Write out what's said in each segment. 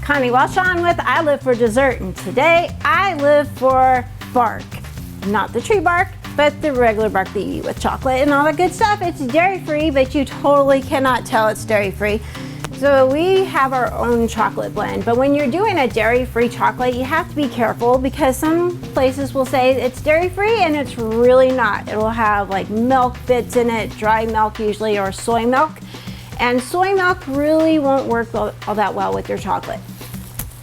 Connie Walshawn with I Live for Dessert, and today I live for bark. Not the tree bark, but the regular bark that you eat with chocolate and all that good stuff. It's dairy-free, but you totally cannot tell it's dairy-free. So we have our own chocolate blend, but when you're doing a dairy-free chocolate, you have to be careful because some places will say it's dairy-free and it's really not. It will have like milk bits in it, dry milk usually, or soy milk. And soy milk really won't work all that well with your chocolate.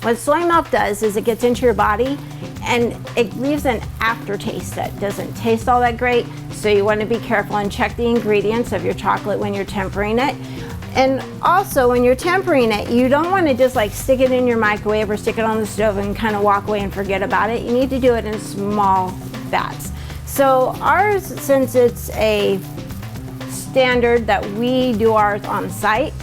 What soy milk does is it gets into your body and it leaves an aftertaste that doesn't taste all that great. So you want to be careful and check the ingredients of your chocolate when you're tempering it. And also when you're tempering it, you don't want to just like stick it in your microwave or stick it on the stove and kind of walk away and forget about it. You need to do it in small bats. So ours, since it's a standard that we do ours on site,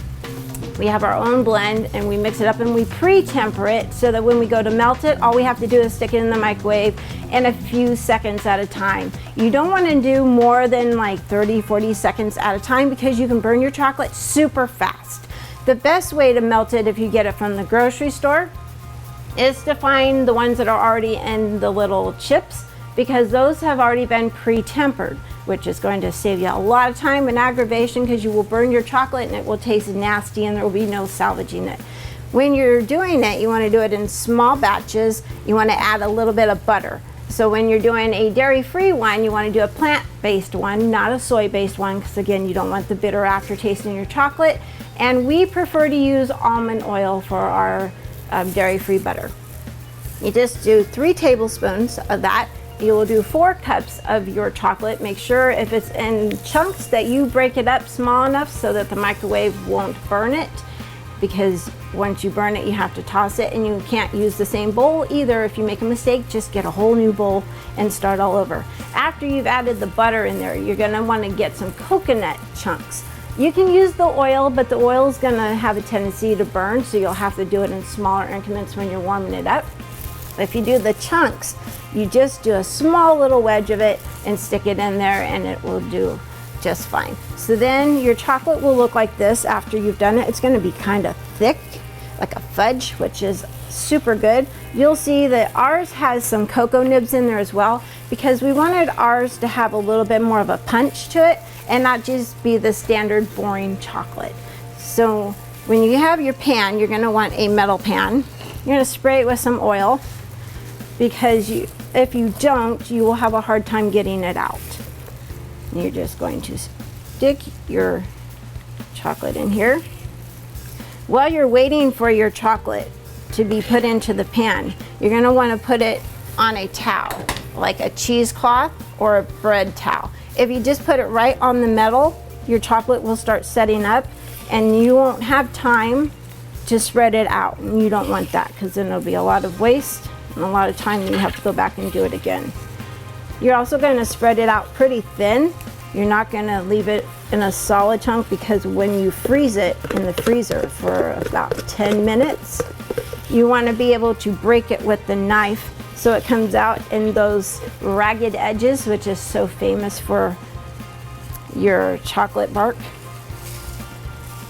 we have our own blend and we mix it up and we pre-temper it so that when we go to melt it, all we have to do is stick it in the microwave in a few seconds at a time. You don't want to do more than like 30-40 seconds at a time because you can burn your chocolate super fast. The best way to melt it if you get it from the grocery store is to find the ones that are already in the little chips, because those have already been pre-tempered, which is going to save you a lot of time and aggravation because you will burn your chocolate and it will taste nasty and there will be no salvaging it. When you're doing it, you want to do it in small batches. You want to add a little bit of butter. So when you're doing a dairy-free one, you want to do a plant-based one, not a soy-based one, because again, you don't want the bitter aftertaste in your chocolate. And we prefer to use almond oil for our dairy-free butter. You just do 3 tablespoons of that. You will do 4 cups of your chocolate. Make sure if it's in chunks that you break it up small enough so that the microwave won't burn it, because once you burn it, you have to toss it and you can't use the same bowl either. If you make a mistake, just get a whole new bowl and start all over. After you've added the butter in there, you're gonna wanna get some coconut chunks. You can use the oil, but the oil is gonna have a tendency to burn, so you'll have to do it in smaller increments when you're warming it up. If you do the chunks, you just do a small little wedge of it and stick it in there and it will do just fine. So then your chocolate will look like this after you've done it. It's going to be kind of thick, like a fudge, which is super good. You'll see that ours has some cocoa nibs in there as well, because we wanted ours to have a little bit more of a punch to it and not just be the standard boring chocolate. So when you have your pan, you're going to want a metal pan. You're going to spray it with some oil, because if you don't, you will have a hard time getting it out. And you're just going to stick your chocolate in here. While you're waiting for your chocolate to be put into the pan, you're going to want to put it on a towel, like a cheesecloth or a bread towel. If you just put it right on the metal, your chocolate will start setting up and you won't have time to spread it out. And you don't want that, because then there'll be a lot of waste and a lot of time you have to go back and do it again. You're also going to spread it out pretty thin. You're not going to leave it in a solid chunk, because when you freeze it in the freezer for about 10 minutes, you want to be able to break it with the knife so it comes out in those ragged edges, which is so famous for your chocolate bark.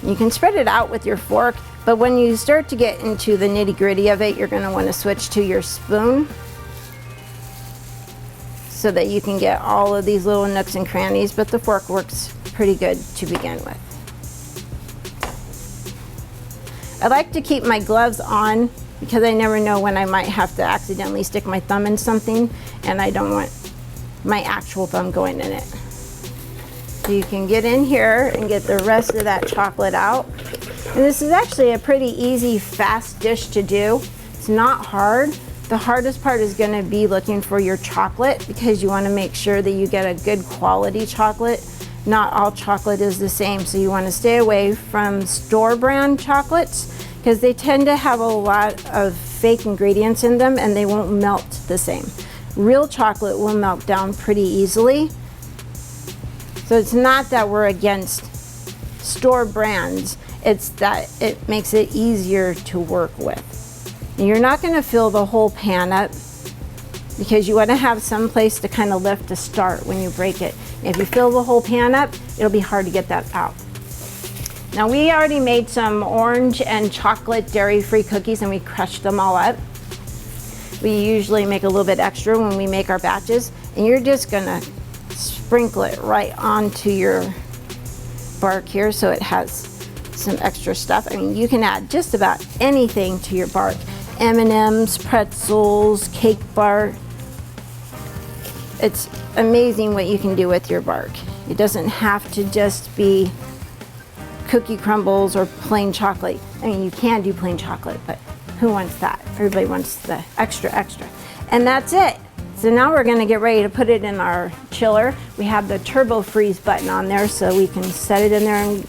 You can spread it out with your fork, but when you start to get into the nitty-gritty of it, you're going to want to switch to your spoon so that you can get all of these little nooks and crannies, but the fork works pretty good to begin with. I like to keep my gloves on because I never know when I might have to accidentally stick my thumb in something, and I don't want my actual thumb going in it. So you can get in here and get the rest of that chocolate out. And this is actually a pretty easy, fast dish to do. It's not hard. The hardest part is going to be looking for your chocolate, because you want to make sure that you get a good quality chocolate. Not all chocolate is the same, so you want to stay away from store brand chocolates, because they tend to have a lot of fake ingredients in them and they won't melt the same. Real chocolate will melt down pretty easily. So it's not that we're against store brands, it's that it makes it easier to work with. You're not going to fill the whole pan up. because you want to have some place to kind of lift to start when you break it. If you fill the whole pan up, it'll be hard to get that out. Now we already made some orange and chocolate dairy-free cookies and we crushed them all up. We usually make a little bit extra when we make our batches, and you're just gonna sprinkle it right onto your bark here so it has some extra stuff. I mean, you can add just about anything to your bark. M&Ms, pretzels, cake bark. It's amazing what you can do with your bark. It doesn't have to just be cookie crumbles or plain chocolate. I mean, you can do plain chocolate, but who wants that? Everybody wants the extra. And that's it. So now we're gonna get ready to put it in our chiller. We have the turbo freeze button on there so we can set it in there, and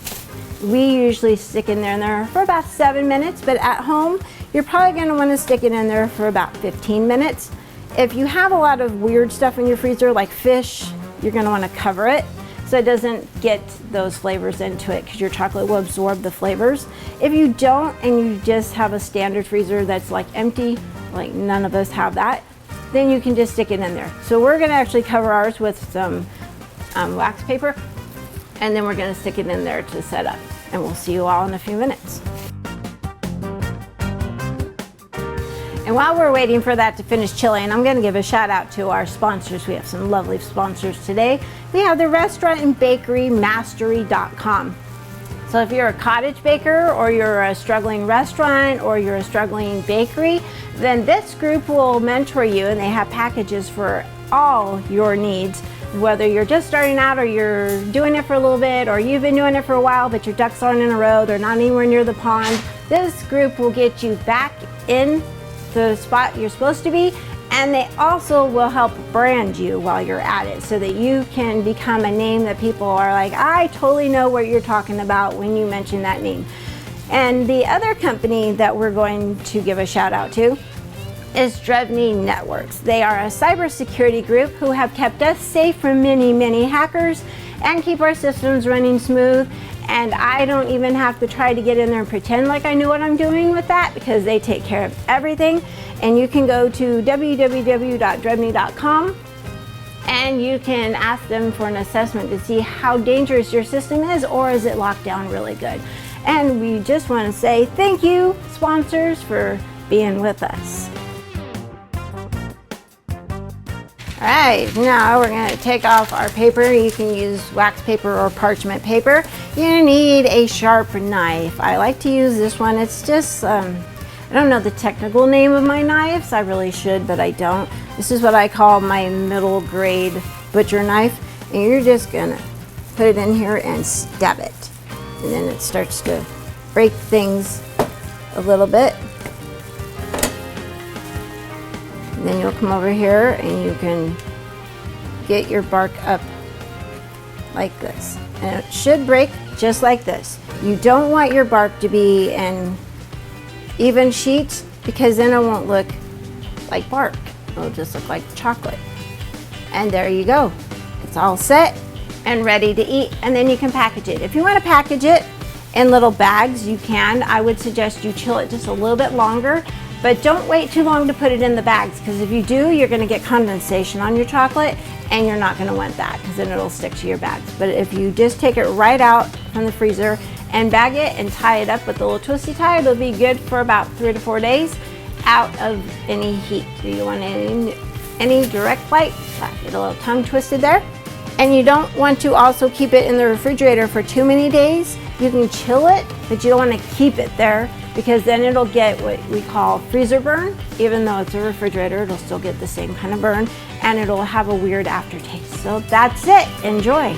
we usually stick in there for about 7 minutes, but at home, you're probably gonna wanna stick it in there for about 15 minutes. If you have a lot of weird stuff in your freezer, like fish, you're gonna wanna cover it so it doesn't get those flavors into it, because your chocolate will absorb the flavors. If you don't, and you just have a standard freezer that's like empty, like none of us have that, then you can just stick it in there. So we're gonna actually cover ours with some wax paper, and then we're gonna stick it in there to set up. And we'll see you all in a few minutes. And while we're waiting for that to finish chilling, I'm gonna give a shout out to our sponsors. We have some lovely sponsors today. We have the restaurant and bakery mastery.com. So if you're a cottage baker, or you're a struggling restaurant, or you're a struggling bakery, then this group will mentor you, and they have packages for all your needs. Whether you're just starting out, or you're doing it for a little bit, or you've been doing it for a while, but your ducks aren't in a row, they're not anywhere near the pond, this group will get you back in the spot you're supposed to be, and they also will help brand you while you're at it, so that you can become a name that people are like, I totally know what you're talking about when you mention that name. And the other company that we're going to give a shout out to is Drevney Networks. They are a cybersecurity group who have kept us safe from many hackers and keep our systems running smooth. And I don't even have to try to get in there and pretend like I know what I'm doing with that, because they take care of everything. And you can go to www.drevney.com and you can ask them for an assessment to see how dangerous your system is, or is it locked down really good. And we just want to say thank you, sponsors, for being with us. All right, now we're going to take off our paper. You can use wax paper or parchment paper. You need a sharp knife. I like to use this one. It's just, I don't know the technical name of my knives. I really should, but I don't. This is what I call my middle grade butcher knife. And you're just going to put it in here and stab it. And then it starts to break things a little bit. Then you'll come over here and you can get your bark up like this. And it should break just like this. You don't want your bark to be in even sheets, because then it won't look like bark. It'll just look like chocolate. And there you go. It's all set and ready to eat. And then you can package it. If you want to package it in little bags, you can. I would suggest you chill it just a little bit longer. But don't wait too long to put it in the bags, because if you do, you're going to get condensation on your chocolate, and you're not going to want that, because then it'll stick to your bags. But if you just take it right out from the freezer and bag it and tie it up with a little twisty tie, it'll be good for about 3 to 4 days out of any heat. So you want any direct light, get a little tongue twisted there. And you don't want to also keep it in the refrigerator for too many days. You can chill it, but you don't want to keep it there, because then it'll get what we call freezer burn. Even though it's a refrigerator, it'll still get the same kind of burn, and it'll have a weird aftertaste. So that's it. Enjoy.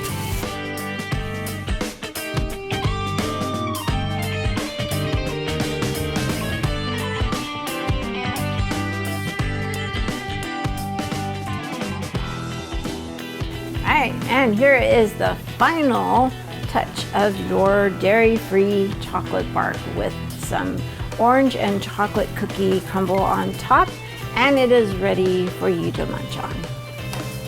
All right, and here is the final touch of your dairy-free chocolate bark with some orange and chocolate cookie crumble on top, and it is ready for you to munch on.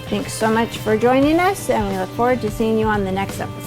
Thanks so much for joining us, and we look forward to seeing you on the next episode.